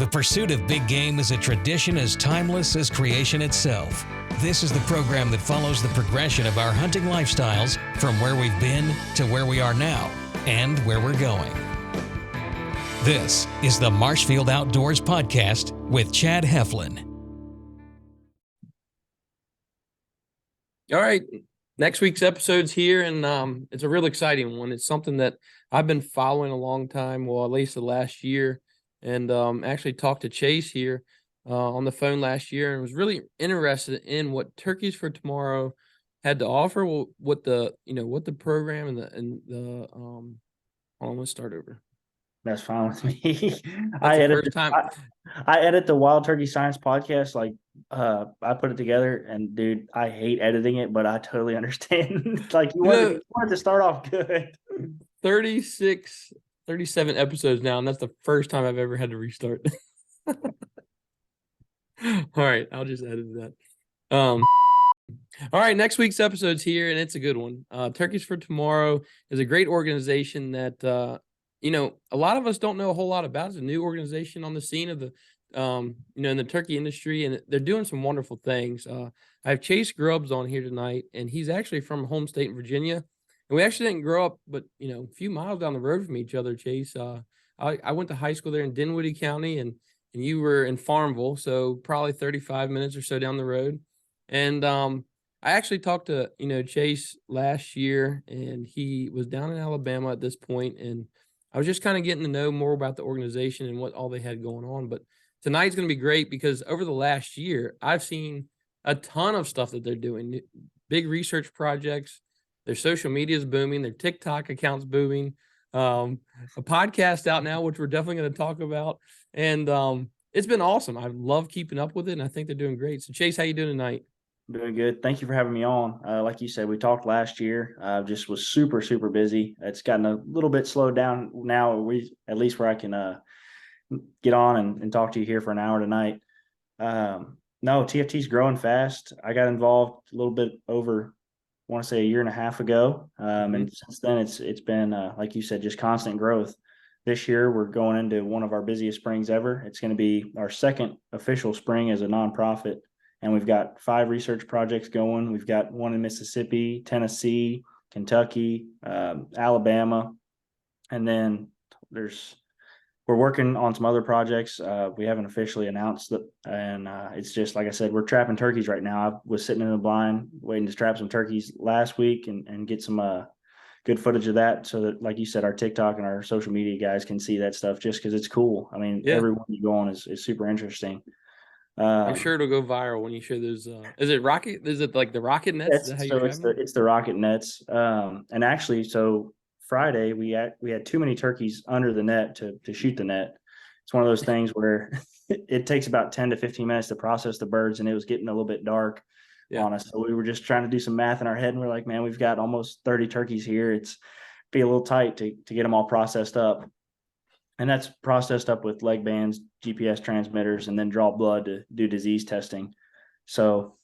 pursuit of big game is a tradition as timeless as creation itself. This is the program that follows the progression of our hunting lifestyles from where we've been to where we are now and where we're going. This is the Marshfield Outdoors Podcast with Chad Heflin. All right, next week's episode's here, and it's a real exciting one. It's something that I've been following a long time, well, at least the last year, and actually talked to Chase here on the phone last year and was really interested in what Turkeys for Tomorrow had to offer, what the program hold on, let's start over. That's fine with me. I edit the Wild Turkey Science podcast. I put it together, and dude, I hate editing it, but I totally understand. You wanted to start off good. 37 episodes now, and that's the first time I've ever had to restart. All right, I'll just edit that. All right, next week's episode's here, and it's a good one. Turkeys for Tomorrow is a great organization that a lot of us don't know a whole lot about. It's a new organization on the scene of the in the turkey industry, and they're doing some wonderful things. I have Chase Grubbs on here tonight, and he's actually from home state in Virginia. And we actually didn't grow up, but, a few miles down the road from each other, Chase. I went to high school there in Dinwiddie County, and you were in Farmville, so probably 35 minutes or so down the road. And I actually talked to, Chase last year, and he was down in Alabama at this point, and I was just kind of getting to know more about the organization and what all they had going on. But tonight's going to be great because over the last year, I've seen a ton of stuff that they're doing, big research projects. Their social media is booming. Their TikTok account's booming. A podcast out now, which we're definitely going to talk about. And it's been awesome. I love keeping up with it, and I think they're doing great. So, Chase, how you doing tonight? Doing good. Thank you for having me on. Like you said, we talked last year. Just was super, super busy. It's gotten a little bit slowed down now, at least where I can get on and talk to you here for an hour tonight. No, TFT's growing fast. I got involved a little bit over, I want to say, a year and a half ago. And since then, it's been, like you said, just constant growth. This year, we're going into one of our busiest springs ever. It's going to be our second official spring as a nonprofit. And we've got 5 research projects going. We've got one in Mississippi, Tennessee, Kentucky, Alabama. And then we're working on some other projects. We haven't officially announced that. And it's just, like I said, we're trapping turkeys right now. I was sitting in the blind waiting to trap some turkeys last week and get some good footage of that. So that, like you said, our TikTok and our social media guys can see that stuff just because it's cool. I mean, Everyone you go on is super interesting. I'm sure it'll go viral when you share those. Is it rocket? Is it like the rocket nets? It's the rocket nets. And actually, so Friday we had too many turkeys under the net to shoot the net. It's one of those things where it takes about 10 to 15 minutes to process the birds, and it was getting a little bit dark on us. So we were just trying to do some math in our head, and we're like, man, we've got almost 30 turkeys here. It's be a little tight to get them all processed up. And that's processed up with leg bands, GPS transmitters, and then draw blood to do disease testing. So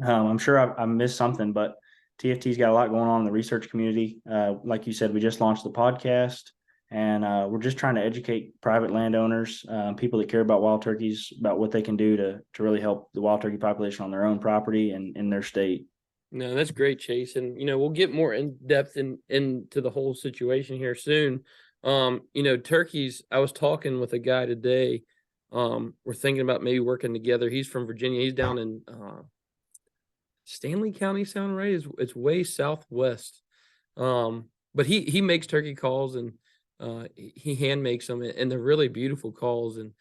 I'm sure I missed something, but TFT's got a lot going on in the research community. Like you said, we just launched the podcast, and we're just trying to educate private landowners, people that care about wild turkeys, about what they can do to really help the wild turkey population on their own property and in their state. No, that's great, Chase. And, we'll get more in depth into the whole situation here soon. Turkeys, I was talking with a guy today. We're thinking about maybe working together. He's from Virginia. He's down in Stanley County, sound right? It's way southwest. But he makes turkey calls, and he hand makes them, and they're really beautiful calls. And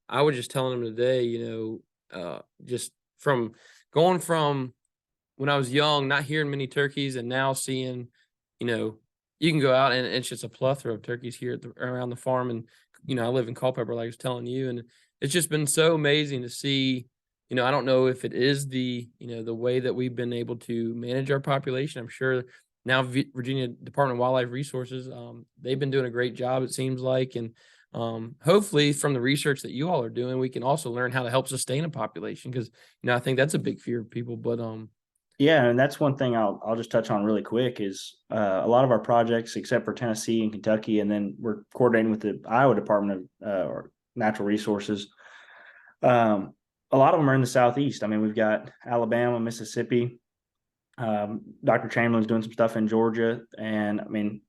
I was just telling him today, just from going from when I was young, not hearing many turkeys, and now seeing, you can go out and it's just a plethora of turkeys here around the farm. And, I live in Culpeper, like I was telling you, and it's just been so amazing to see. I don't know if it is the way that we've been able to manage our population. I'm sure now Virginia Department of Wildlife Resources, they've been doing a great job, it seems like. And hopefully from the research that you all are doing, we can also learn how to help sustain a population, because, I think that's a big fear of people. But yeah, and that's one thing I'll just touch on really quick is a lot of our projects, except for Tennessee and Kentucky, and then we're coordinating with the Iowa Department of or natural resources. A lot of them are in the Southeast. I mean, we've got Alabama, Mississippi. Dr. Chamberlain's doing some stuff in Georgia, and I mean,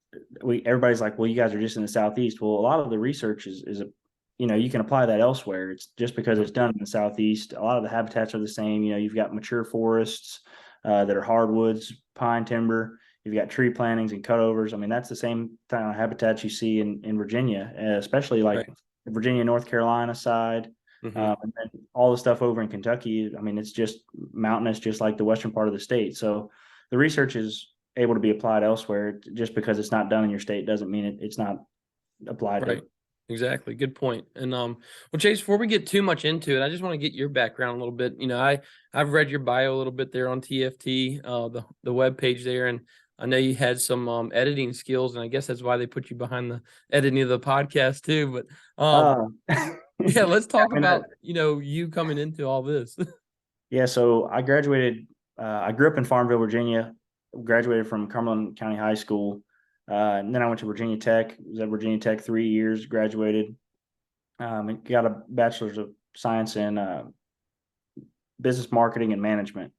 everybody's like, well, you guys are just in the Southeast. Well, a lot of the research is you can apply that elsewhere. It's just because it's done in the Southeast. A lot of the habitats are the same. You've got mature forests that are hardwoods, pine timber. You've got tree plantings and cutovers. I mean, that's the same kind of habitats you see in Virginia, especially like the Virginia, North Carolina side. And then all the stuff over in Kentucky, I mean, it's just mountainous, just like the western part of the state. So the research is able to be applied elsewhere. Just because it's not done in your state doesn't mean it's not applied. Right. Exactly. Good point. And well, Chase, before we get too much into it, I just want to get your background a little bit. I've read your bio a little bit there on TFT, the web page there, and I know you had some editing skills, and I guess that's why they put you behind the editing of the podcast too. But yeah, let's talk about you coming into all this. Yeah, so I graduated. I grew up in Farmville, Virginia. Graduated from Cumberland County High School, and then I went to Virginia Tech. Was at Virginia Tech 3 years. Graduated, and got a bachelor's of science in business marketing and management.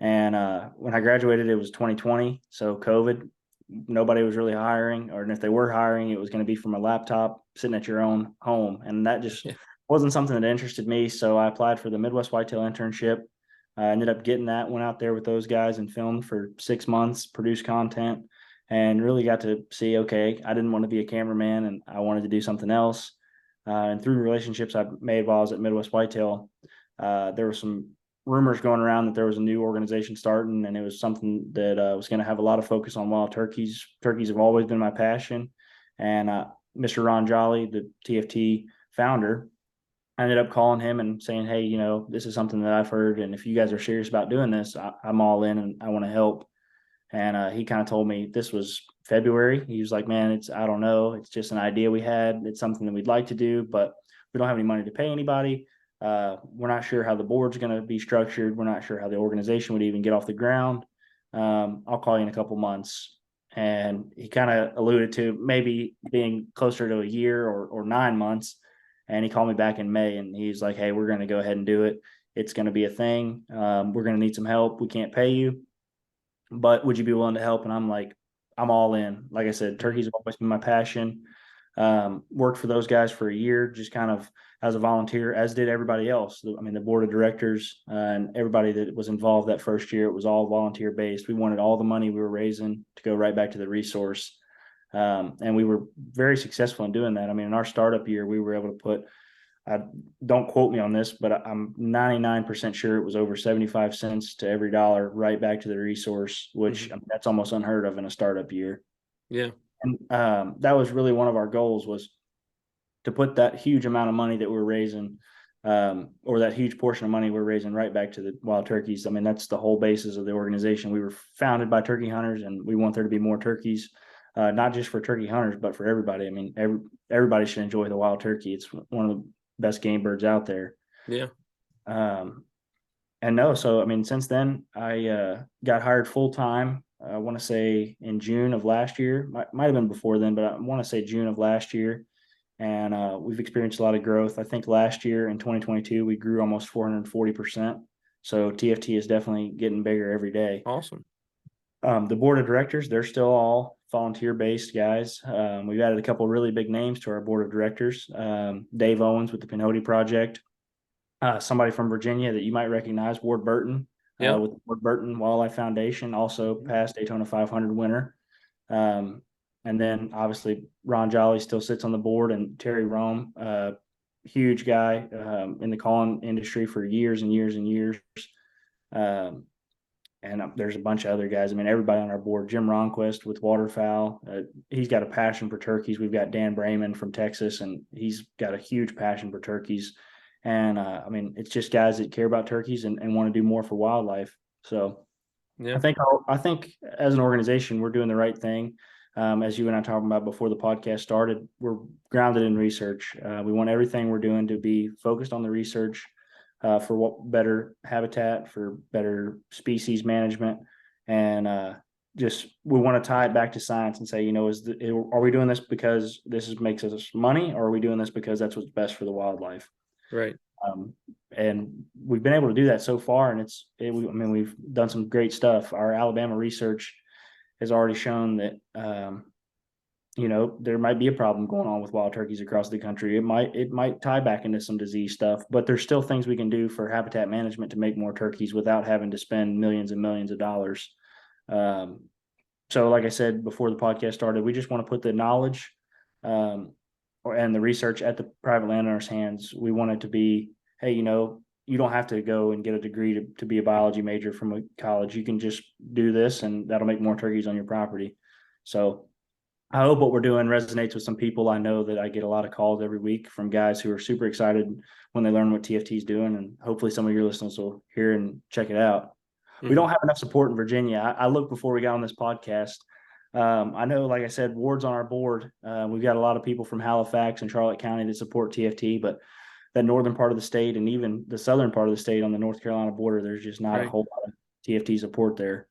And when I graduated, it was 2020, so COVID. Nobody was really hiring, or if they were hiring, it was going to be from a laptop sitting at your own home, and that just wasn't something that interested me. So I applied for the Midwest Whitetail internship. I ended up getting that, went out there with those guys and filmed for 6 months, produced content, and really got to see, okay, I didn't want to be a cameraman and I wanted to do something else. And through relationships I made while I was at Midwest Whitetail, there were some rumors going around that there was a new organization starting, and it was something that was going to have a lot of focus on wild turkeys. Turkeys have always been my passion. And Mr. Ron Jolly, the TFT founder, I ended up calling him and saying, hey, this is something that I've heard, and if you guys are serious about doing this, I'm all in and I want to help. And he kind of told me, this was February. He was like, man, I don't know. It's just an idea we had. It's something that we'd like to do, but we don't have any money to pay anybody. We're not sure how the board's going to be structured. We're not sure how the organization would even get off the ground. I'll call you in a couple months. And he kind of alluded to maybe being closer to a year or 9 months. And he called me back in May, and he's like, hey, we're going to go ahead and do it. It's going to be a thing. We're going to need some help. We can't pay you, but would you be willing to help? And I'm like, I'm all in. Like I said, turkeys have always been my passion. Worked for those guys for a year, just kind of as a volunteer, as did everybody else. I mean, the board of directors and everybody that was involved that first year, it was all volunteer based. We wanted all the money we were raising to go right back to the resource. And we were very successful in doing that. I mean, in our startup year, we were able to put, don't quote me on this, but I'm 99% sure it was over 75 cents to every dollar right back to the resource, which I mean, that's almost unheard of in a startup year. Yeah. And that was really one of our goals, was to put that huge amount of money that we're raising, or that huge portion of money we're raising, right back to the wild turkeys. I mean, that's the whole basis of the organization. We were founded by turkey hunters, and we want there to be more turkeys, not just for turkey hunters, but for everybody. I mean, everybody should enjoy the wild turkey. It's one of the best game birds out there. Yeah. So I mean, since then I got hired full time. I want to say in June of last year. Might have been before then, but I want to say June of last year. And we've experienced a lot of growth. I think last year in 2022, we grew almost 440%. So TFT is definitely getting bigger every day. Awesome. The board of directors, they're still all volunteer-based guys. We've added a couple of really big names to our board of directors. Dave Owens with the Pinhoti Project. Somebody from Virginia that you might recognize, Ward Burton, with the Ward Burton Wildlife Foundation, also past Daytona 500 winner. And then obviously Ron Jolly still sits on the board, and Terry Rome, huge guy in the calling industry for years and years and years. And there's a bunch of other guys. I mean, everybody on our board. Jim Ronquist with waterfowl. He's got a passion for turkeys. We've got Dan Brayman from Texas, and he's got a huge passion for turkeys. And I mean, it's just guys that care about turkeys and want to do more for wildlife. So yeah. I think as an organization, we're doing the right thing. As you and I talking about before the podcast started, we're grounded in research. We want everything we're doing to be focused on the research for better habitat, for better species management. And we want to tie it back to science and say, are we doing this because makes us money, or are we doing this because that's what's best for the wildlife? Right. And we've been able to do that so far, and we've done some great stuff. Our Alabama research has already shown that, there might be a problem going on with wild turkeys across the country. It might tie back into some disease stuff, but there's still things we can do for habitat management to make more turkeys without having to spend millions and millions of dollars. So like I said before the podcast started, we just want to put the knowledge and the research at the private landowners' hands. We want it to be, hey, you don't have to go and get a degree to be a biology major from a college. You can just do this, and that'll make more turkeys on your property. So I hope what we're doing resonates with some people. I know that I get a lot of calls every week from guys who are super excited when they learn what TFT is doing, and hopefully some of your listeners will hear and check it out. We don't have enough support in Virginia. I looked before we got on this podcast. I know, like I said, Ward's on our board. We've got a lot of people from Halifax and Charlotte County that support TFT, but that northern part of the state and even the southern part of the state on the North Carolina border, there's just not a whole lot of TFT support there.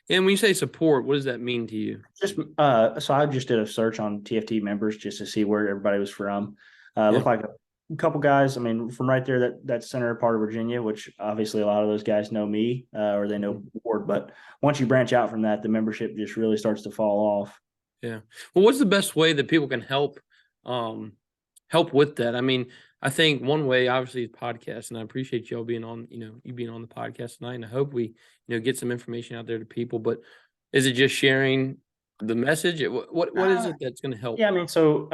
And when you say support, what does that mean to you? Just so I just did a search on TFT members just to see where everybody was from. Looked like a couple guys. I mean, from right there, that center part of Virginia, which obviously a lot of those guys know me or they know Ward. But once you branch out from that, the membership just really starts to fall off. Yeah. Well, what's the best way that people can help with that? I mean, I think one way obviously is podcast, and I appreciate y'all being on, you being on the podcast tonight. And I hope we, get some information out there to people. But is it just sharing the message? What is it that's going to help? Yeah, I mean, so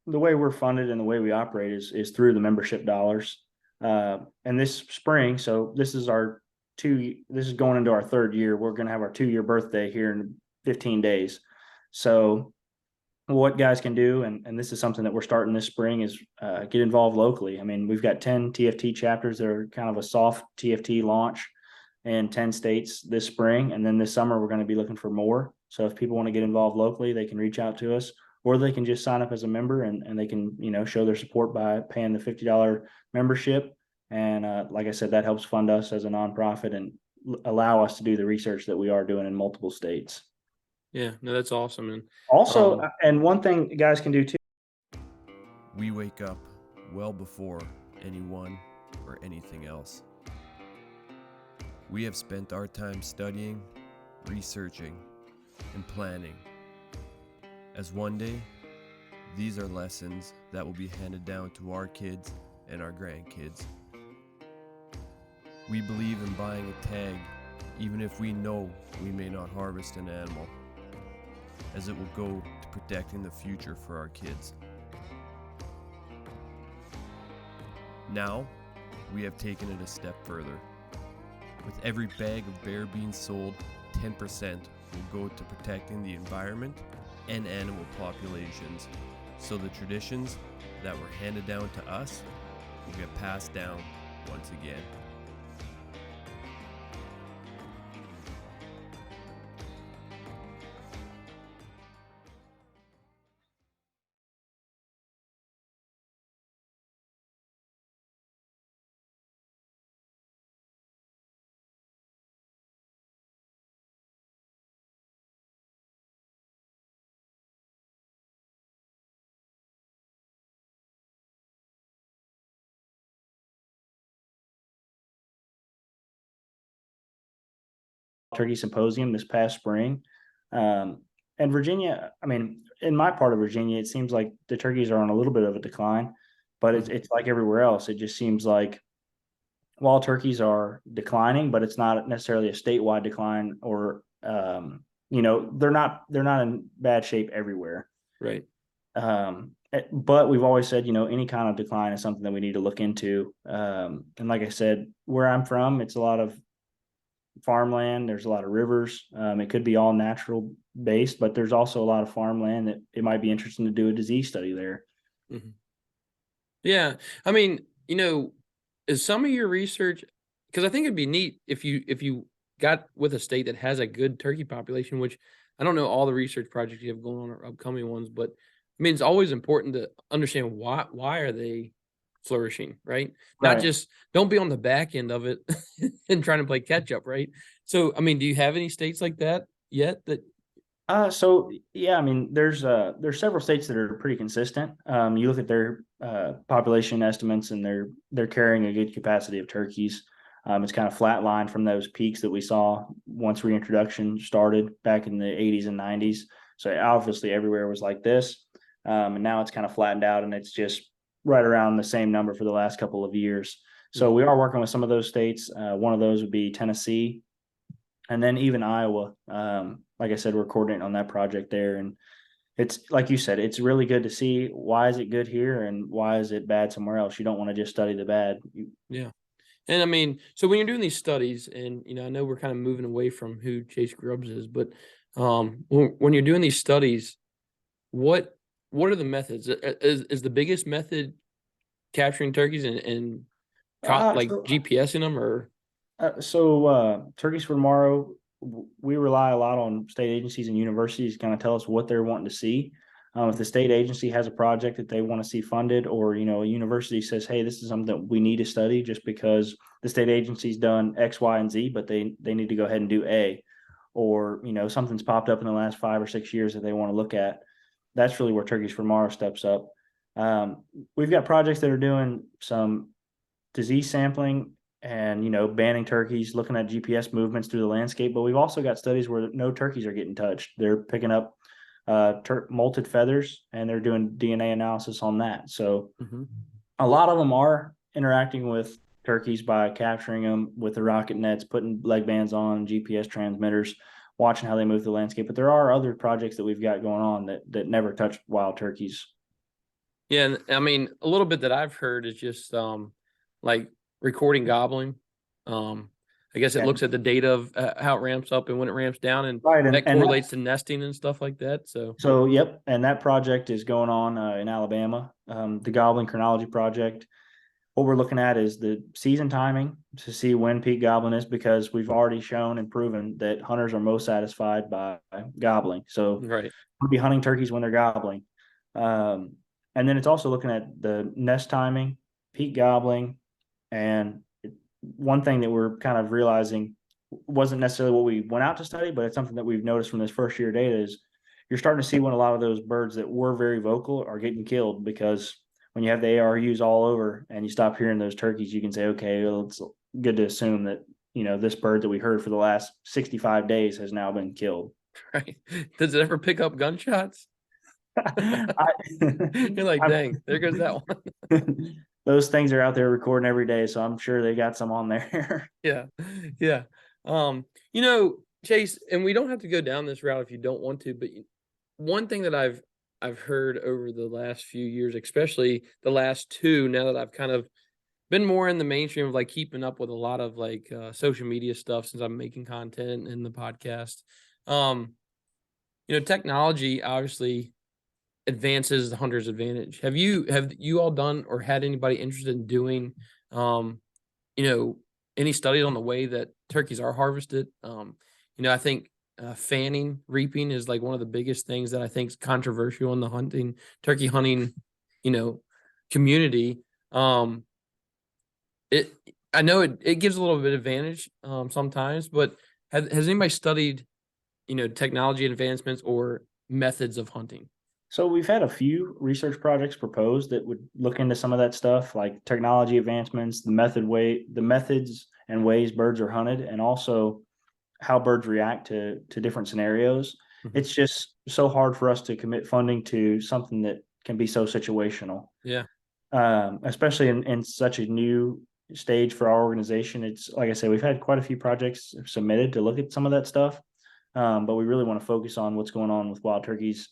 the way we're funded and the way we operate is through the membership dollars. And this spring, so this is going into our third year. We're going to have our 2-year birthday here in 15 days. So what guys can do, and this is something that we're starting this spring, is get involved locally. I mean, we've got 10 TFT chapters that are kind of a soft TFT launch in 10 states this spring. And then this summer, we're going to be looking for more. So if people want to get involved locally, they can reach out to us, or they can just sign up as a member and they can, show their support by paying the $50 membership. And like I said, that helps fund us as a nonprofit and allow us to do the research that we are doing in multiple states. Yeah, no, that's awesome. And also, and one thing guys can do too. We wake up well before anyone or anything else. We have spent our time studying, researching, and planning. As one day, these are lessons that will be handed down to our kids and our grandkids. We believe in buying a tag, even if we know we may not harvest an animal, as it will go to protecting the future for our kids. Now, we have taken it a step further. With every bag of bear beans sold, 10% will go to protecting the environment and animal populations, so the traditions that were handed down to us will get passed down once again. Turkey Symposium this past spring. And Virginia, I mean, in my part of Virginia, it seems like the turkeys are on a little bit of a decline, but it's like everywhere else. It just seems like wild turkeys are declining, but it's not necessarily a statewide decline, or they're not in bad shape everywhere. Right. But we've always said, any kind of decline is something that we need to look into. And like I said, where I'm from, it's a lot of farmland. There's a lot of rivers. It could be all natural based, but there's also a lot of farmland that it might be interesting to do a disease study there. Mm-hmm. Yeah. I mean, is some of your research, because I think it'd be neat if you got with a state that has a good turkey population, which I don't know all the research projects you have going on or upcoming ones, but I mean, it's always important to understand why are they flourishing, right? Not Right. just don't be on the back end of it and trying to play catch up, right? So, I mean, do you have any states like that yet? That So yeah, I mean, there's several states that are pretty consistent. You look at their population estimates, and they're carrying a good capacity of turkeys. It's kind of flatlined from those peaks that we saw once reintroduction started back in the 80s and 90s. So obviously everywhere was like this, and now it's kind of flattened out, and it's just right around the same number for the last couple of years. So we are working with some of those states. One of those would be Tennessee, and then even Iowa. Like I said, we're coordinating on that project there, and it's like you said, it's really good to see why is it good here and why is it bad somewhere else. You don't want to just study the bad. yeah. And I mean, so when you're doing these studies, and I know we're kind of moving away from who Chase Grubbs is, but when you're doing these studies, what are the methods? Is the biggest method capturing turkeys and like So GPSing them, or Turkeys for Tomorrow, we rely a lot on state agencies and universities to kind of tell us what they're wanting to see. If the state agency has a project that they want to see funded, or a university says, "Hey, this is something that we need to study," just because the state agency's done X, Y, and Z, but they need to go ahead and do A, or something's popped up in the last 5 or 6 years that they want to look at. That's really where Turkeys for Tomorrow steps up. We've got projects that are doing some disease sampling and banning turkeys, looking at GPS movements through the landscape. But we've also got studies where no turkeys are getting touched. They're picking up molted feathers, and they're doing DNA analysis on that. So a lot of them are interacting with turkeys by capturing them with the rocket nets, putting leg bands on, GPS transmitters, watching how they move the landscape. But there are other projects that we've got going on that never touch wild turkeys. yeah, and I mean, a little bit that I've heard is just like recording gobbling. I guess it Yeah. looks at the data of how it ramps up and when it ramps down, and Right, that correlates to nesting and stuff like that. So Yep, and that project is going on in Alabama, the Goblin Chronology Project. What we're looking at is the season timing to see when peak gobbling is, because we've already shown and proven that hunters are most satisfied by gobbling. So right, we'll be hunting turkeys when they're gobbling. And then it's also looking at the nest timing, peak gobbling, and one thing that we're kind of realizing wasn't necessarily what we went out to study, but it's something that we've noticed from this first year data is you're starting to see when a lot of those birds that were very vocal are getting killed, because when you have the ARUs all over and you stop hearing those turkeys, you can say, okay, well, it's good to assume that, this bird that we heard for the last 65 days has now been killed. right. Does it ever pick up gunshots? You're like, dang, there goes that one. Those things are out there recording every day, so I'm sure they got some on there. Yeah. Yeah. Chase, and we don't have to go down this route if you don't want to, but one thing that I've heard over the last few years, especially the last two, now that I've kind of been more in the mainstream of like keeping up with a lot of like social media stuff since I'm making content in the podcast. Technology obviously advances the hunter's advantage. Have you all done or had anybody interested in doing any studies on the way that turkeys are harvested? I think fanning, reaping is like one of the biggest things that I think is controversial in the turkey hunting, community. I know it gives a little bit of advantage sometimes, but has anybody studied, technology advancements or methods of hunting? So we've had a few research projects proposed that would look into some of that stuff, like technology advancements, the methods and ways birds are hunted, and also how birds react to different scenarios. Mhm. It's just so hard for us to commit funding to something that can be so situational. Yeah. Especially in such a new stage for our organization. It's like I said, we've had quite a few projects submitted to look at some of that stuff, but we really want to focus on what's going on with wild turkeys,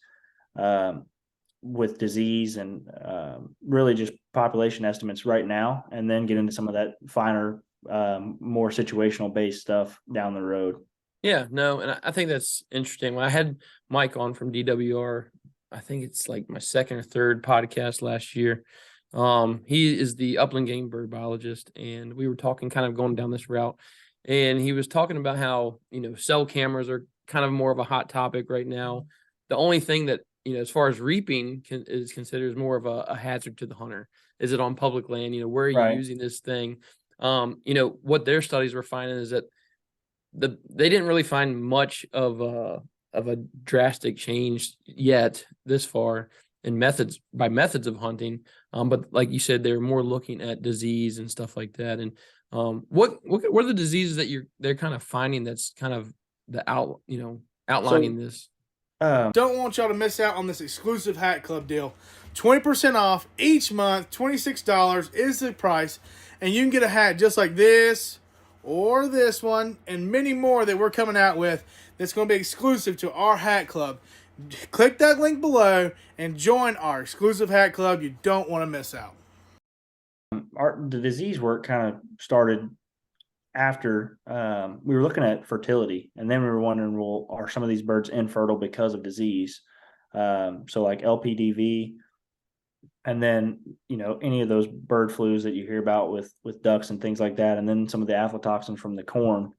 with disease and really just population estimates right now, and then get into some of that finer, more situational based stuff down the road. Yeah, no, and I think that's interesting. When I had Mike on from DWR, I think it's like my second or third podcast last year. He is the upland game bird biologist, and we were talking, kind of going down this route, and he was talking about how, cell cameras are kind of more of a hot topic right now. The only thing that, as far as reaping is considered more of a hazard to the hunter. Is it on public land? Where are you Right. using this thing? What their studies were finding is that they didn't really find much of a drastic change yet this far in methods of hunting. But like you said, they're more looking at disease and stuff like that. And what are the diseases that they're kind of finding that's kind of outlining this? Don't want y'all to miss out on this exclusive Hat Club deal. 20% off each month, $26 is the price, and you can get a hat just like this or this one and many more that we're coming out with that's going to be exclusive to our Hat Club. Click that link below and join our exclusive Hat Club. You don't want to miss out. The disease work kind of started after we were looking at fertility, and then we were wondering, well, are some of these birds infertile because of disease? So like LPDV, and then any of those bird flus that you hear about with ducks and things like that, and then some of the aflatoxin from the corn.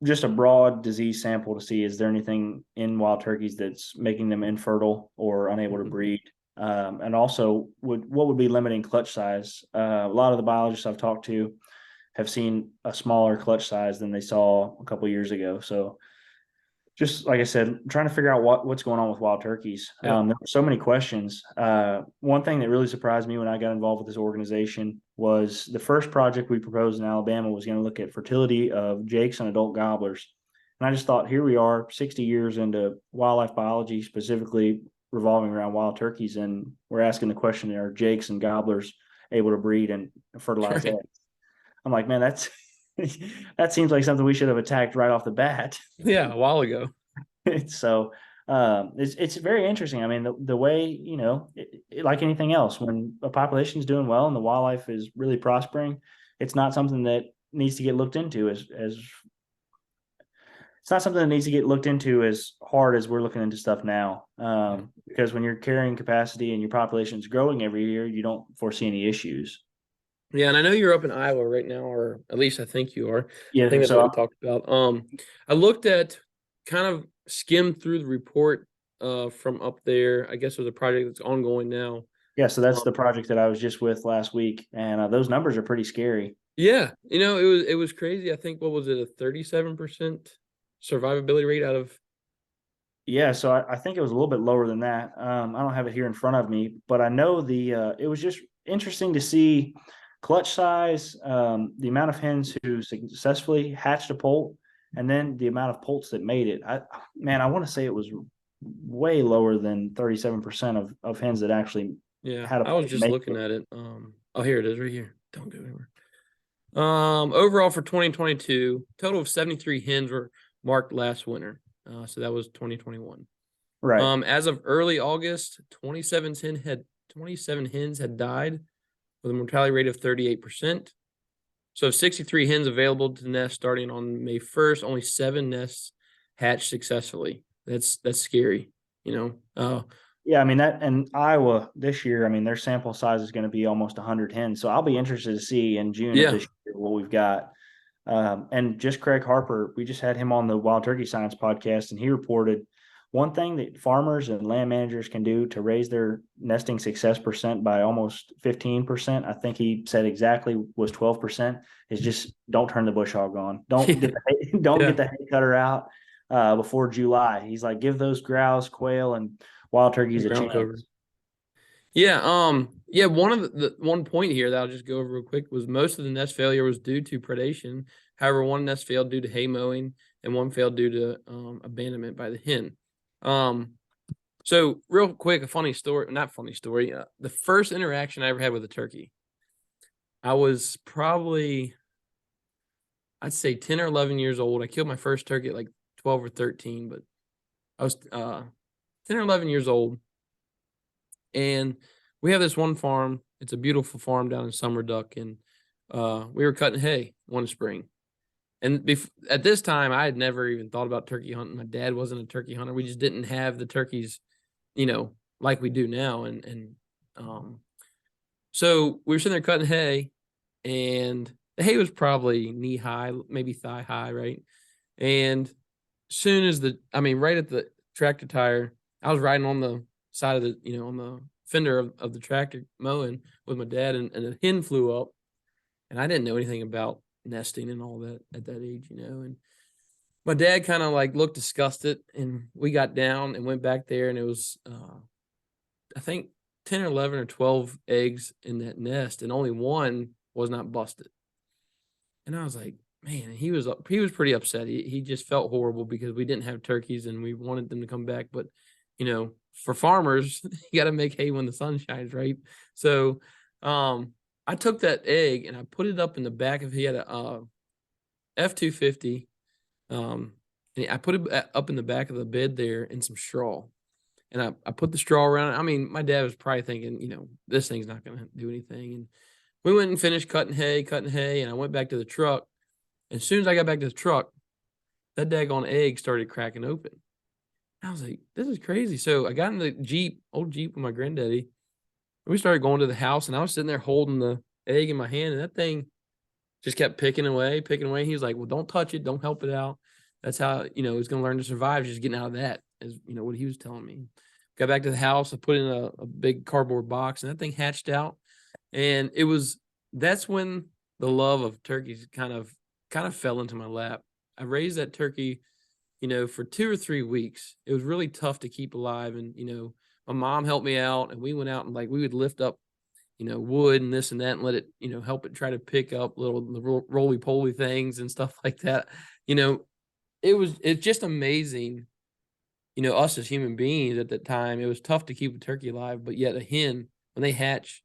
Just a broad disease sample to see, is there anything in wild turkeys that's making them infertile or unable to breed? And also, what would be limiting clutch size? A lot of the biologists I've talked to have seen a smaller clutch size than they saw a couple of years ago. So just like I said, trying to figure out what's going on with wild turkeys. Yeah. There were so many questions. One thing that really surprised me when I got involved with this organization was the first project we proposed in Alabama was going to look at fertility of jakes and adult gobblers. And I just thought, here we are 60 years into wildlife biology, specifically revolving around wild turkeys. And we're asking the question, are jakes and gobblers able to breed and fertilize eggs? I'm like, man, that seems like something we should have attacked right off the bat. Yeah, a while ago. So it's very interesting. I mean, the way, like anything else, when a population is doing well and the wildlife is really prospering, it's not something that needs to get looked into as it's not something that needs to get looked into as hard as we're looking into stuff now. Because when you're carrying capacity and your population is growing every year, you don't foresee any issues. Yeah, and I know you're up in Iowa right now, or at least I think you are. Yeah, I think that's so what we talked about. I looked at, kind of skimmed through the report from up there. I guess there's a project that's ongoing now. Yeah, so that's the project that I was just with last week, and those numbers are pretty scary. Yeah, it was crazy. I think, what was it, a 37% survivability rate out of? Yeah, so I think it was a little bit lower than that. I don't have it here in front of me, but I know it was just interesting to see clutch size, the amount of hens who successfully hatched a poult, and then the amount of poults that made it. I want to say it was way lower than 37% of hens that actually had a I was poult just make looking it. at it. Here it is right here. Don't go anywhere. Overall for 2022, total of 73 hens were marked last winter. So that was 2021. Right. As of early August, 27 hens had died with a mortality rate of 38%. So 63 hens available to nest starting on May 1st, only 7 nests hatched successfully. That's scary, Yeah, I mean that, and Iowa this year, I mean their sample size is going to be almost 100 hens. So I'll be interested to see in June of this year what we've got. And just Craig Harper, we just had him on the Wild Turkey Science podcast, and he reported one thing that farmers and land managers can do to raise their nesting success percent by almost 15%. I think he said exactly was 12%, is just don't turn the bush hog on. Don't get the hay cutter out before July. He's like, give those grouse, quail, and wild turkeys a Ground chance. cover. Yeah. One of the one point here that I'll just go over real quick was most of the nest failure was due to predation. However, one nest failed due to hay mowing and one failed due to abandonment by the hen. So real quick, not funny story. The first interaction I ever had with a turkey, I was probably, I'd say 10 or 11 years old. I killed my first turkey at like 12 or 13, but I was 10 or 11 years old. And we have this one farm. It's a beautiful farm down in Summer Duck. And we were cutting hay one spring. And at this time, I had never even thought about turkey hunting. My dad wasn't a turkey hunter. We just didn't have the turkeys, like we do now. And so we were sitting there cutting hay, and the hay was probably knee high, maybe thigh high, right? And soon as right at the tractor tire, I was riding on the side of on the fender of the tractor mowing with my dad, and a hen flew up, and I didn't know anything about nesting and all that at that age, and my dad kind of like looked disgusted, and we got down and went back there, and it was, I think 10 or 11 or 12 eggs in that nest, and only one was not busted. And I was like, man, he was pretty upset. He just felt horrible because we didn't have turkeys and we wanted them to come back. But, for farmers, you got to make hay when the sun shines, right? So, I took that egg and I put it up in the back of, he had a F-250. And I put it up in the back of the bed there in some straw. And I put the straw around it. I mean, my dad was probably thinking, this thing's not going to do anything. And we went and finished cutting hay, and I went back to the truck. As soon as I got back to the truck, that daggone egg started cracking open. I was like, this is crazy. So I got in the old Jeep with my granddaddy. We started going to the house, and I was sitting there holding the egg in my hand, and that thing just kept picking away. He was like, well, don't touch it. Don't help it out. That's how, it's going to learn to survive, just getting out of that, is, what he was telling me. Got back to the house. I put in a big cardboard box, and that thing hatched out. And that's when the love of turkeys kind of fell into my lap. I raised that turkey, for 2 or 3 weeks. It was really tough to keep alive. And, my mom helped me out, and we went out and we would lift up, wood and this and that, and let it, help it try to pick up little roly-poly things and stuff like that. It's just amazing. Us as human beings at that time, it was tough to keep a turkey alive, but yet a hen, when they hatch,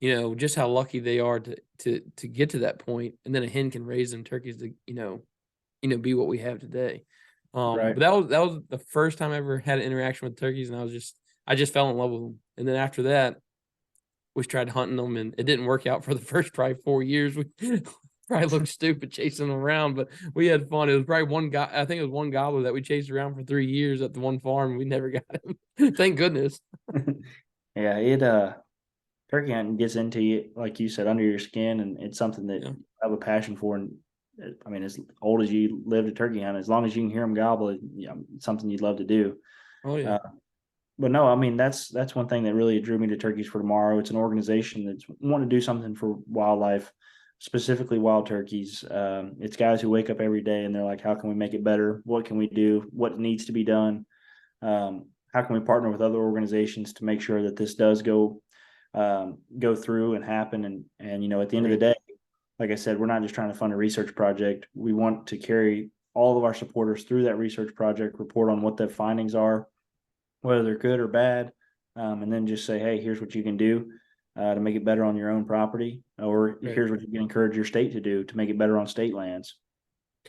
just how lucky they are to get to that point. And then a hen can raise them turkeys to, be what we have today. Right. But that was the first time I ever had an interaction with turkeys. And I just fell in love with them. And then after that, we tried hunting them, and it didn't work out for the first probably 4 years. We probably looked stupid chasing them around, but we had fun. It was probably one guy. I think it was one gobbler that we chased around for 3 years at the one farm. We never got him. Thank goodness. Yeah, turkey hunting gets into you, like you said, under your skin, and it's something that you have a passion for. And I mean, as old as you live to turkey hunt, as long as you can hear them gobble, it's something you'd love to do. Oh yeah. But no, I mean, that's one thing that really drew me to Turkeys for Tomorrow. It's an organization that's wanting to do something for wildlife, specifically wild turkeys. It's guys who wake up every day and they're like, how can we make it better? What can we do? What needs to be done? How can we partner with other organizations to make sure that this does go through and happen? And at the end of the day, like I said, we're not just trying to fund a research project. We want to carry all of our supporters through that research project, report on what the findings are, whether they're good or bad, and then just say, hey, here's what you can do to make it better on your own property, or here's what you can encourage your state to do to make it better on state lands.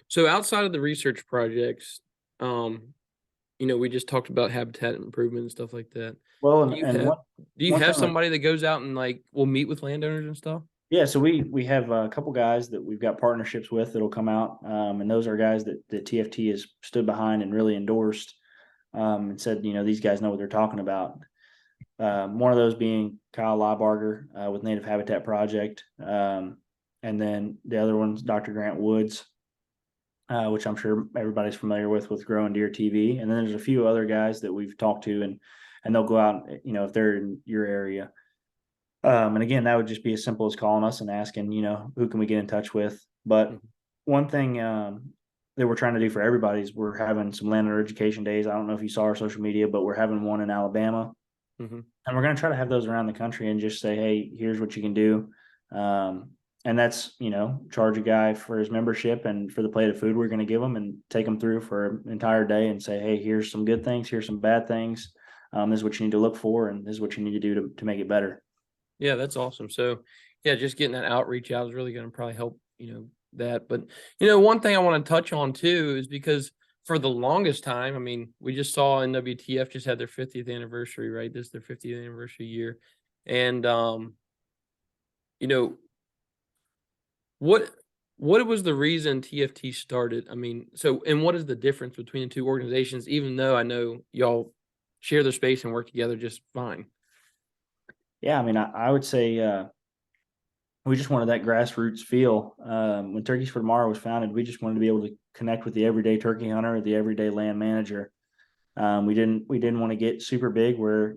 So outside of the research projects, we just talked about habitat improvement and stuff like that. Well, do you have somebody that goes out and will meet with landowners and stuff? Yeah, so we have a couple guys that we've got partnerships with that'll come out, and those are guys that TFT has stood behind and really endorsed, and said, these guys know what they're talking about. One of those being Kyle Liebarger with Native Habitat Project, and then the other one's Dr. Grant Woods, which I'm sure everybody's familiar with Growing Deer TV. And then there's a few other guys that we've talked to, and they'll go out, if they're in your area. And again, that would just be as simple as calling us and asking, who can we get in touch with? But one thing that we're trying to do for everybody is we're having some landowner education days. I don't know if you saw our social media, but we're having one in Alabama. Mm-hmm. And we're going to try to have those around the country and just say, hey, here's what you can do. And that's, charge a guy for his membership and for the plate of food we're going to give them and take them through for an entire day and say, hey, here's some good things, here's some bad things. This is what you need to look for, and this is what you need to do to make it better. Yeah, that's awesome. So yeah, just getting that outreach out is really going to probably help, that. But, one thing I want to touch on too is because for the longest time, I mean, we just saw NWTF just had their 50th anniversary, right? This is their 50th anniversary year. And, what was the reason TFT started? I mean, and what is the difference between the two organizations, even though I know y'all share the space and work together just fine? Yeah, I mean, I would say we just wanted that grassroots feel. When Turkeys for Tomorrow was founded, we just wanted to be able to connect with the everyday turkey hunter, the everyday land manager. We didn't want to get super big where,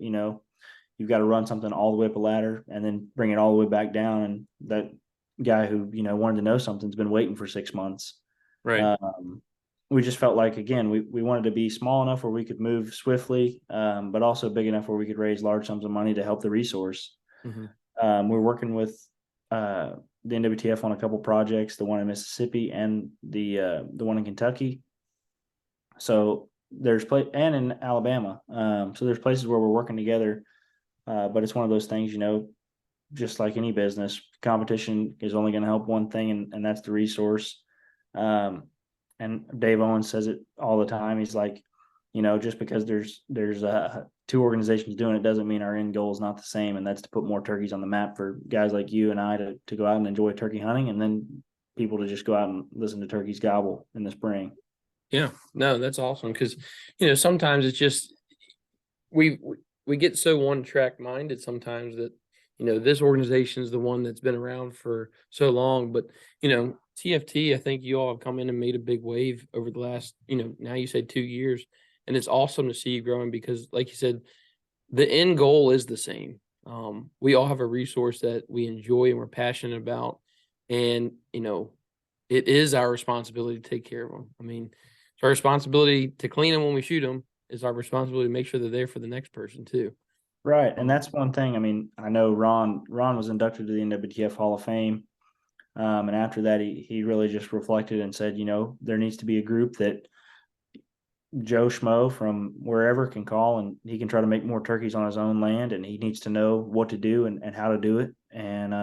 you've got to run something all the way up a ladder and then bring it all the way back down. And that guy who, wanted to know something's been waiting for 6 months. Right. We just felt like, again, we wanted to be small enough where we could move swiftly, but also big enough where we could raise large sums of money to help the resource. We're working with the NWTF on a couple projects, the one in Mississippi and the one in Kentucky. So there's and in Alabama. So there's places where we're working together. But it's one of those things, just like any business, competition is only going to help one thing, and that's the resource. And Dave Owens says it all the time. He's like, just because there's 2 organizations doing it doesn't mean our end goal is not the same. And that's to put more turkeys on the map for guys like you and I to go out and enjoy turkey hunting, and then people to just go out and listen to turkeys gobble in the spring. Yeah, no, that's awesome. Cause sometimes it's just, we get so one track minded sometimes that, this organization is the one that's been around for so long, but TFT, I think you all have come in and made a big wave over the last, now you said 2 years, and it's awesome to see you growing because like you said, the end goal is the same. We all have a resource that we enjoy and we're passionate about, and, it is our responsibility to take care of them. I mean, it's our responsibility to clean them when we shoot them. It's our responsibility to make sure they're there for the next person too. Right. And that's one thing. I mean, I know Ron was inducted to the NWTF Hall of Fame. And after that, he really just reflected and said, there needs to be a group that Joe Schmo from wherever can call, and he can try to make more turkeys on his own land, and he needs to know what to do and how to do it. And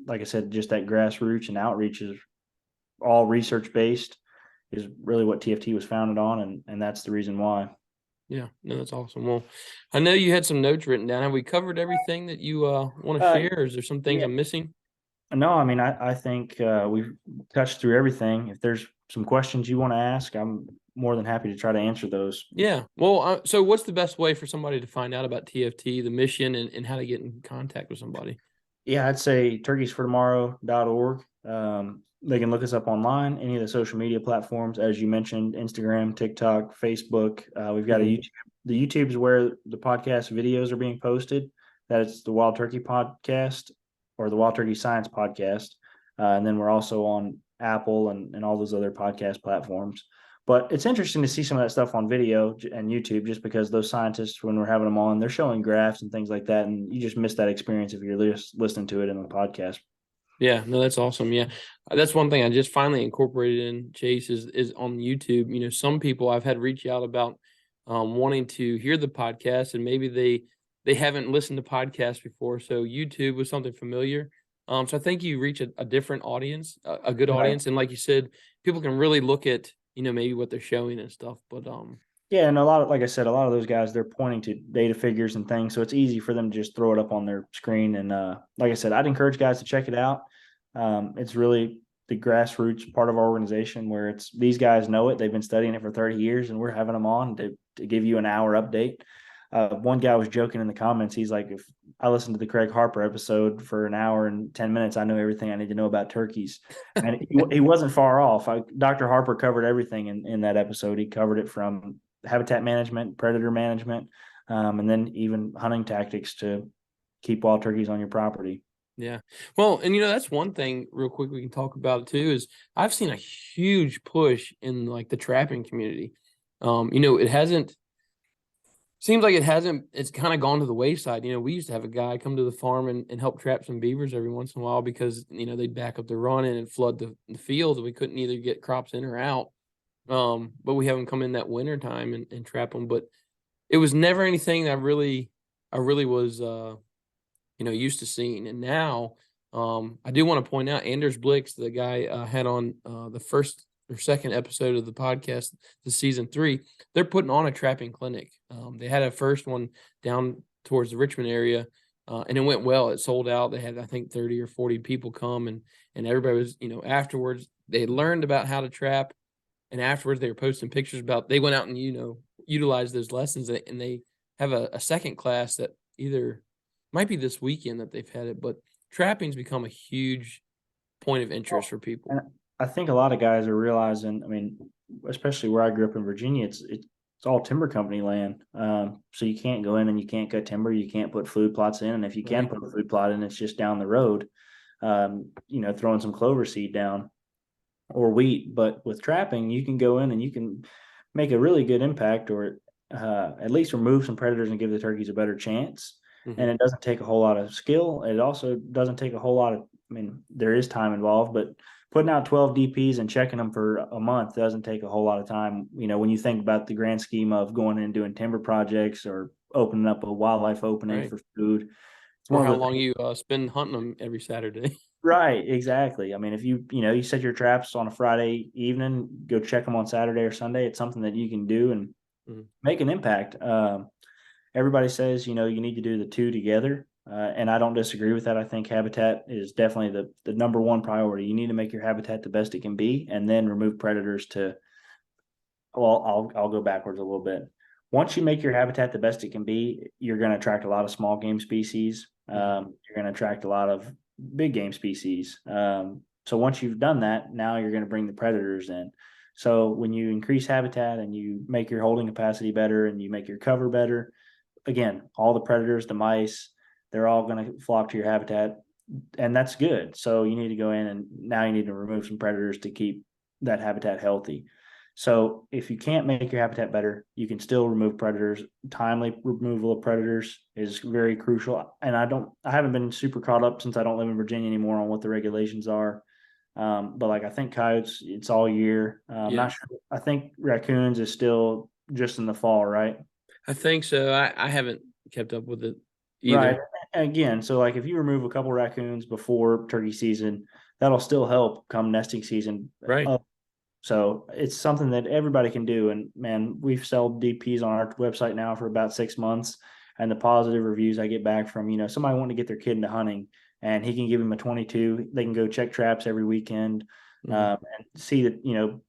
like I said, just that grassroots and outreach is all research based, is really what TFT was founded on. And that's the reason why. Yeah, no, that's awesome. Well, I know you had some notes written down. Have we covered everything that you want to share, or is there some things I'm missing? No, I mean, I think we've touched through everything. If there's some questions you want to ask, I'm more than happy to try to answer those. Yeah. Well, so what's the best way for somebody to find out about TFT, the mission, and how to get in contact with somebody? Yeah, I'd say turkeysfortomorrow.org. They can look us up online, any of the social media platforms, as you mentioned, Instagram, TikTok, Facebook. We've got a YouTube. The YouTube is where the podcast videos are being posted. That is the Wild Turkey Podcast or the Wild Turkey Science Podcast. And then we're also on Apple and all those other podcast platforms. But it's interesting to see some of that stuff on video and YouTube, just because those scientists, when we're having them on, they're showing graphs and things like that. And you just miss that experience if you're just listening to it in the podcast. Yeah, no, that's awesome. Yeah, that's one thing I just finally incorporated in Chase is on YouTube. Some people I've had reach out about wanting to hear the podcast, and maybe they haven't listened to podcasts before. So YouTube was something familiar. So I think you reach a different audience, a good audience, and like you said, people can really look at maybe what they're showing and stuff. But yeah, and like I said, a lot of those guys, they're pointing to data figures and things, so it's easy for them to just throw it up on their screen. And like I said, I'd encourage guys to check it out. It's really the grassroots part of our organization, where it's these guys know it. They've been studying it for 30 years, and we're having them on to give you an hour update. One guy was joking in the comments. He's like, if I listened to the Craig Harper episode for an hour and 10 minutes, I know everything I need to know about turkeys. And he wasn't far off. Dr. Harper covered everything in that episode. He covered it from habitat management, predator management, and then even hunting tactics to keep wild turkeys on your property. Yeah. Well, and that's one thing real quick we can talk about too, is I've seen a huge push in like the trapping community. It's kind of gone to the wayside. We used to have a guy come to the farm and help trap some beavers every once in a while, because, they'd back up the run and flood the field, and we couldn't either get crops in or out. But we have them come in that winter time and trap them. But it was never anything that I really was, used to seeing. And now, I do want to point out Anders Blix, the guy had on the first or second episode of the podcast, the season 3, they're putting on a trapping clinic. They had a first one down towards the Richmond area, and it went well. It sold out. They had, I think, 30 or 40 people come, and everybody was, afterwards they learned about how to trap. And afterwards they were posting pictures about, they went out and, utilized those lessons, and they have a second class that either might be this weekend that they've had it, but trapping's become a huge point of interest for people. And I think a lot of guys are realizing, I mean, especially where I grew up in Virginia, it's it's all timber company land. So you can't go in and you can't cut timber. You can't put food plots in. And if you can Right. put a food plot in, it's just down the road, throwing some clover seed down or wheat. But with trapping, you can go in and you can make a really good impact, or at least remove some predators and give the turkeys a better chance. Mhm. And it doesn't take a whole lot of skill. It also doesn't take a whole lot of, I mean, there is time involved, but putting out 12 DPs and checking them for a month doesn't take a whole lot of time. When you think about the grand scheme of going and doing timber projects or opening up a wildlife opening Right. for food, it's Or one how of the long you spend hunting them every Saturday. Right, exactly. I mean, if you set your traps on a Friday evening, go check them on Saturday or Sunday, it's something that you can do and Mhm. make an impact. Everybody says, you need to do the two together. And I don't disagree with that. I think habitat is definitely the number one priority. You need to make your habitat the best it can be, and then remove predators I'll go backwards a little bit. Once you make your habitat the best it can be, you're going to attract a lot of small game species. You're going to attract a lot of big game species. So once you've done that, now you're going to bring the predators in. So when you increase habitat and you make your holding capacity better and you make your cover better, again, all the predators, the mice, they're all going to flock to your habitat, and that's good. So you need to go in and now you need to remove some predators to keep that habitat healthy. So if you can't make your habitat better, you can still remove predators. Timely removal of predators is very crucial. And I haven't been super caught up since I don't live in Virginia anymore on what the regulations are. But I think coyotes, it's all year. I'm Yeah. not sure. I think raccoons is still just in the fall, right? I think so. I haven't kept up with it either. Right. Again, so if you remove a couple raccoons before turkey season, that'll still help come nesting season. Right. So it's something that everybody can do. And man, we've sold DPs on our website now for about 6 months. And the positive reviews I get back from, somebody wanting to get their kid into hunting, and he can give him a 22. They can go check traps every weekend, Mhm. and see that,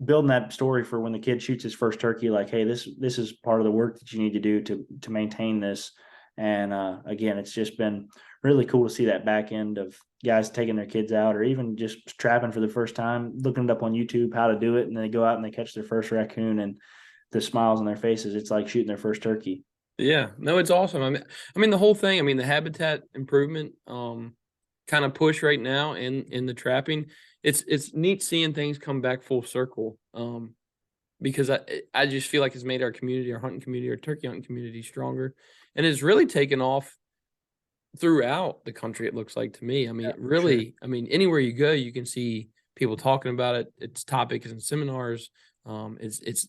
building that story for when the kid shoots his first turkey, like, hey, this is part of the work that you need to do to maintain this. And again, it's just been really cool to see that back end of guys taking their kids out, or even just trapping for the first time, looking it up on YouTube how to do it, and then they go out and they catch their first raccoon, and the smiles on their faces, it's like shooting their first turkey. Yeah, no, it's awesome. I mean the whole thing. I mean the habitat improvement, kind of push right now in the trapping. It's neat seeing things come back full circle. Because I just feel like it's made our community, our hunting community, our turkey hunting community stronger, and it's really taken off throughout the country. It looks like to me. I mean, Yeah, it for sure. really. I mean, anywhere you go, you can see people talking about it. It's topics and seminars. It's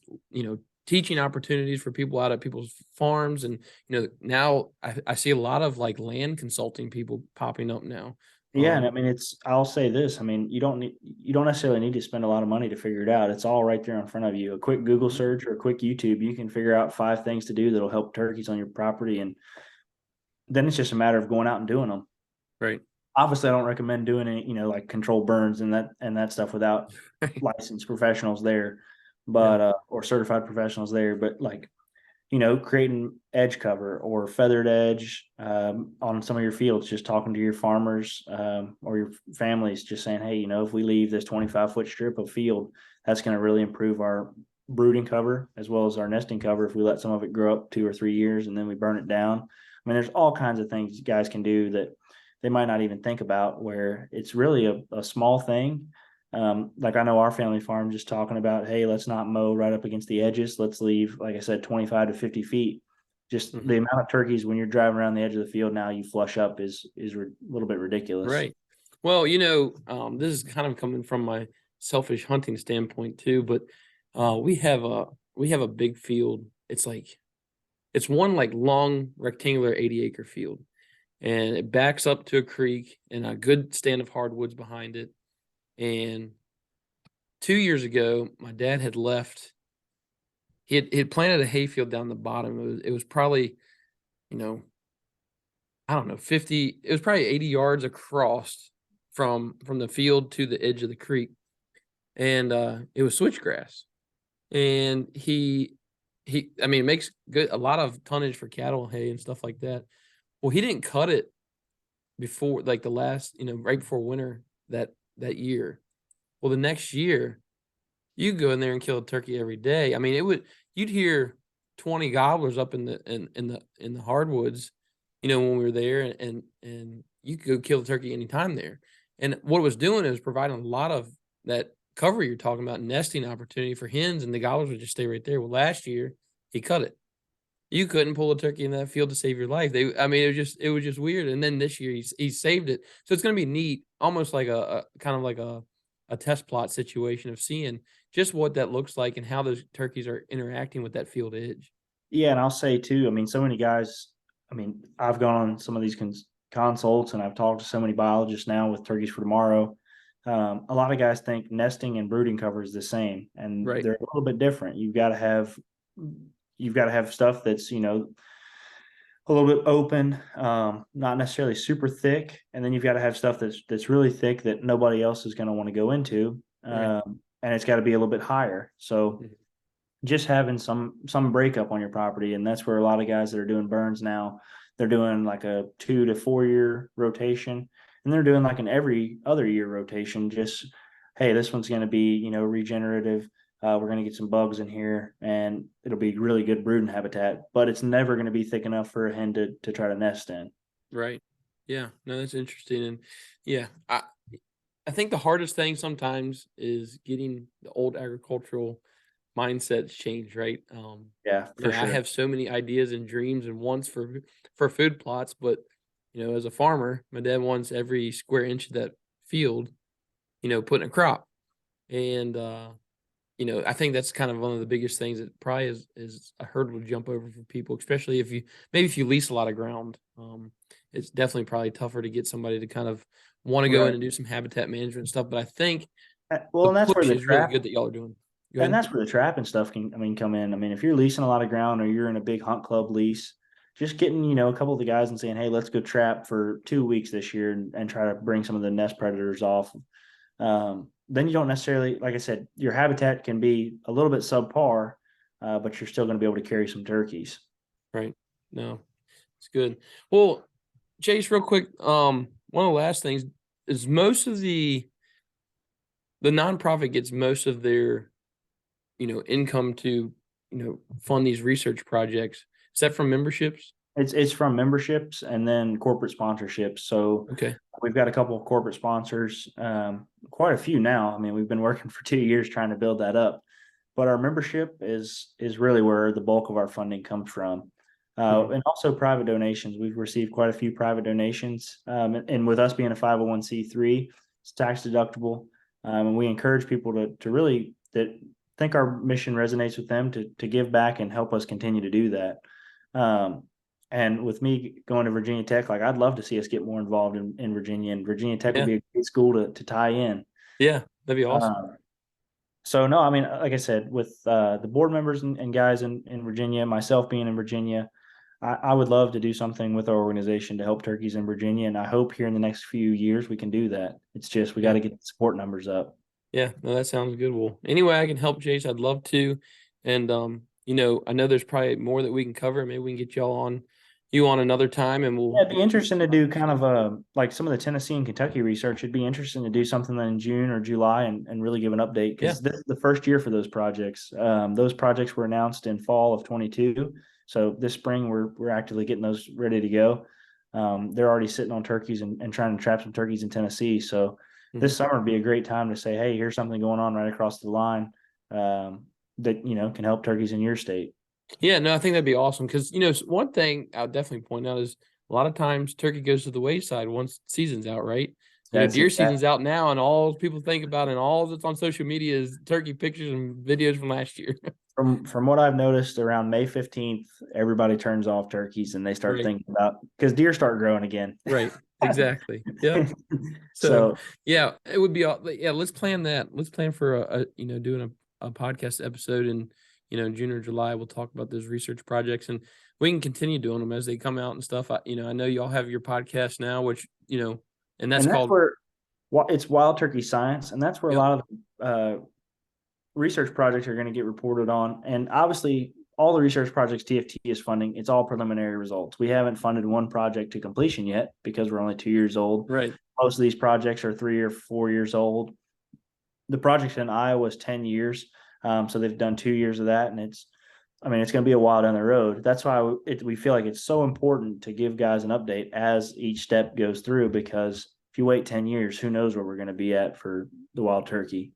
teaching opportunities for people out at people's farms, and now I see a lot of like land consulting people popping up now. Yeah, and I mean, I'll say this. I mean, you don't necessarily need to spend a lot of money to figure it out. It's all right there in front of you. A quick Google Mhm. search or a quick YouTube, you can figure out 5 things to do that'll help turkeys on your property, and then it's just a matter of going out and doing them. Right. Obviously, I don't recommend doing any, like controlled burns and that stuff without Right. licensed professionals there, Yeah. but or certified professionals there. But creating edge cover or feathered edge on some of your fields, just talking to your farmers or your families, just saying, hey, if we leave this 25-foot strip of field, that's going to really improve our brooding cover as well as our nesting cover if we let some of it grow up 2 or 3 years and then we burn it down. I mean, there's all kinds of things guys can do that they might not even think about, where it's really a small thing. Like I know our family farm, just talking about, hey, let's not mow right up against the edges. Let's leave, like I said, 25 to 50 feet. Just Mhm. the amount of turkeys when you're driving around the edge of the field now you flush up is a little bit ridiculous. Right. Well, this is kind of coming from my selfish hunting standpoint too, but we have a big field. It's one like long rectangular 80-acre field, and it backs up to a creek and a good stand of hardwoods behind it. And 2 years ago, my dad had left. He had planted a hayfield down the bottom. It was probably, you know, I don't know, 50. It was probably 80 yards across from the field to the edge of the creek, and it was switchgrass. And I mean, it makes a lot of tonnage for cattle hay and stuff like that. Well, he didn't cut it before, like the last, right before winter that year. Well, the next year, you could go in there and kill a turkey every day. I mean, you'd hear 20 gobblers up in the hardwoods, when we were there, and you could go kill the turkey anytime there. And what it was doing is providing a lot of that cover you're talking about, nesting opportunity for hens, and the gobblers would just stay right there. Well, last year he cut it. You couldn't pull a turkey in that field to save your life. It was just weird. And then this year he saved it. So it's going to be neat, almost like a kind of like a test plot situation of seeing just what that looks like and how those turkeys are interacting with that field edge. Yeah, and I'll say too, I mean, so many guys, I've gone on some of these consults and I've talked to so many biologists now with Turkeys for Tomorrow. A lot of guys think nesting and brooding cover is the same, and Right. they're a little bit different. You've got to have stuff that's, a little bit open, not necessarily super thick. And then you've got to have stuff that's really thick that nobody else is going to want to go into. Right. And it's got to be a little bit higher. So just having some breakup on your property. And that's where a lot of guys that are doing burns now, they're doing like a 2 to 4 year rotation, and they're doing like an every other year rotation. Just, hey, this one's going to be, regenerative. We're going to get some bugs in here, and it'll be really good brooding habitat, but it's never going to be thick enough for a hen to try to nest in. Right. Yeah. No, that's interesting. And yeah, I think the hardest thing sometimes is getting the old agricultural mindsets changed, right? Yeah, for sure. I have so many ideas and dreams and wants for food plots, but as a farmer, my dad wants every square inch of that field, put in a crop. And I think that's kind of one of the biggest things that probably is a hurdle to jump over for people, especially if you lease a lot of ground. It's definitely probably tougher to get somebody to kind of want to go in and do some habitat management stuff. But I think and that's where the is trap, really good that y'all are doing. and that's where the trapping stuff can come in. If you're leasing a lot of ground or you're in a big hunt club lease, just getting a couple of the guys and saying, hey, let's go trap for 2 weeks this year and try to bring some of the nest predators off. Then you don't necessarily, like I said, your habitat can be a little bit subpar, but you're still going to be able to carry some turkeys. Right. No, it's good. Well, Chase, real quick, one of the last things is most of the nonprofit gets most of their, income to, fund these research projects. Is that from memberships? It's from memberships and then corporate sponsorships. So Okay. we've got a couple of corporate sponsors, quite a few now. We've been working for 2 years trying to build that up, but our membership is really where the bulk of our funding comes from. And also private donations. We've received quite a few private donations. And with us being a 501c3, it's tax deductible. And we encourage people to really that think our mission resonates with them to give back and help us continue to do that. And with me going to Virginia Tech, I'd love to see us get more involved in Virginia, and Virginia Tech would be a great school to tie in. Yeah, that'd be awesome. So no, like I said, with the board members and guys in Virginia, myself being in Virginia, I would love to do something with our organization to help turkeys in Virginia. And I hope here in the next few years we can do that. It's just, we got to get the support numbers up. Yeah, no, that sounds good. Well, anyway, I can help, Chase, I'd love to. And, I know there's probably more that we can cover. Maybe we can get y'all on another time, and we'll. Yeah, it'd be interesting to do kind of like some of the Tennessee and Kentucky research. It'd be interesting to do something in June or July and really give an update, because this is the first year for those projects. Those projects were announced in fall of 22. So this spring we're actively getting those ready to go. They're already sitting on turkeys and trying to trap some turkeys in Tennessee. So this summer would be a great time to say, hey, here's something going on right across the line that can help turkeys in your state. Yeah, no, I think that'd be awesome, because one thing I'll definitely point out is a lot of times turkey goes to the wayside once season's out, right? Deer season's out now, and all people think about and all that's on social media is turkey pictures and videos from last year. From what I've noticed, around May 15th, everybody turns off turkeys and they start thinking about, because deer start growing again. Right. Exactly. Yeah. So yeah, it would be. Yeah, let's plan that. Let's plan for doing a podcast episode in June or July. We'll talk about those research projects, and we can continue doing them as they come out and stuff. I know y'all have your podcast now, which and that's called where it's Wild Turkey Science, and that's where a lot of research projects are going to get reported on. And obviously, all the research projects TFT is funding, it's all preliminary results. We haven't funded one project to completion yet because we're only 2 years old. Right. Most of these projects are 3 or 4 years old. The project in Iowa is 10 years. So they've done 2 years of that, and I mean, it's going to be a while down the road. That's why we feel like it's so important to give guys an update as each step goes through, because if you wait 10 years, who knows where we're going to be at for the wild turkey.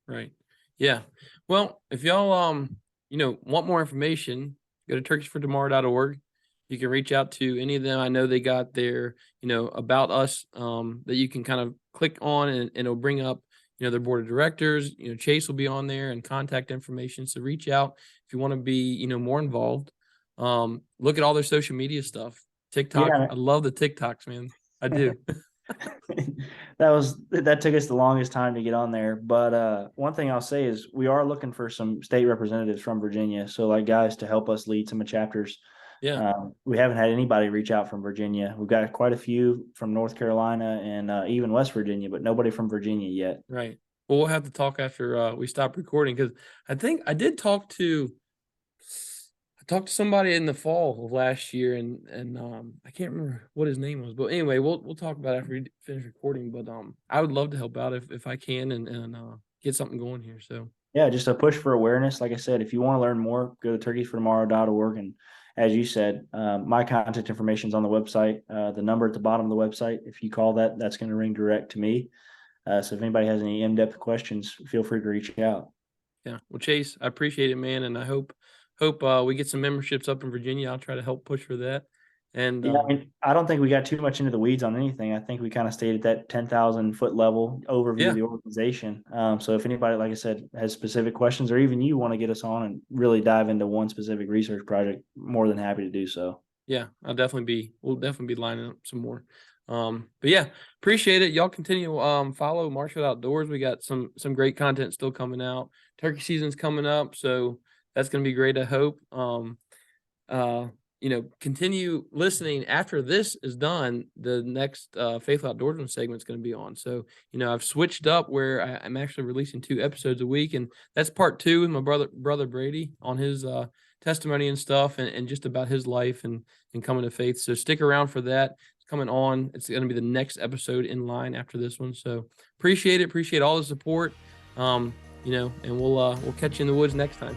Right. Yeah. Well, if y'all, want more information, go to turkeysfortomorrow.org. You can reach out to any of them. I know they got their, about us, that you can kind of click on, and it'll bring up, their board of directors. Chase will be on there, and contact information. So reach out if you want to be, more involved. Look at all their social media stuff. TikTok. Yeah. I love the TikToks, man. I do. that took us the longest time to get on there. But one thing I'll say is we are looking for some state representatives from Virginia. So like guys to help us lead some of chapters. Yeah. We haven't had anybody reach out from Virginia. We've got quite a few from North Carolina and even West Virginia, but nobody from Virginia yet. Right. Well, we'll have to talk after we stop recording, because I think I did talk to somebody in the fall of last year, and I can't remember what his name was, but anyway, we'll talk about it after we finish recording. But I would love to help out if I can and get something going here. So yeah, just a push for awareness. Like I said, if you want to learn more, go to turkeysfortomorrow.org. And as you said, my contact information is on the website. The number at the bottom of the website, if you call that, that's going to ring direct to me. So if anybody has any in-depth questions, feel free to reach out. Yeah. Well, Chase, I appreciate it, man. And I hope we get some memberships up in Virginia. I'll try to help push for that. And yeah, I mean, I don't think we got too much into the weeds on anything. I think we kind of stayed at that 10,000 foot level overview of the organization. So if anybody, like I said, has specific questions, or even you want to get us on and really dive into one specific research project, more than happy to do so. Yeah, we'll definitely be lining up some more. But yeah, appreciate it. Y'all continue follow Marshfield Outdoors. We got some great content still coming out. Turkey season's coming up, so that's going to be great. I hope. Continue listening after this is done. The next Faithful Outdoorsman segment is going to be on. So, I've switched up where I'm actually releasing 2 episodes a week, and that's part 2 with my brother Brady on his testimony and stuff, and just about his life and coming to faith. So stick around for that. It's coming on. It's going to be the next episode in line after this one. So appreciate it. Appreciate all the support. And we'll catch you in the woods next time.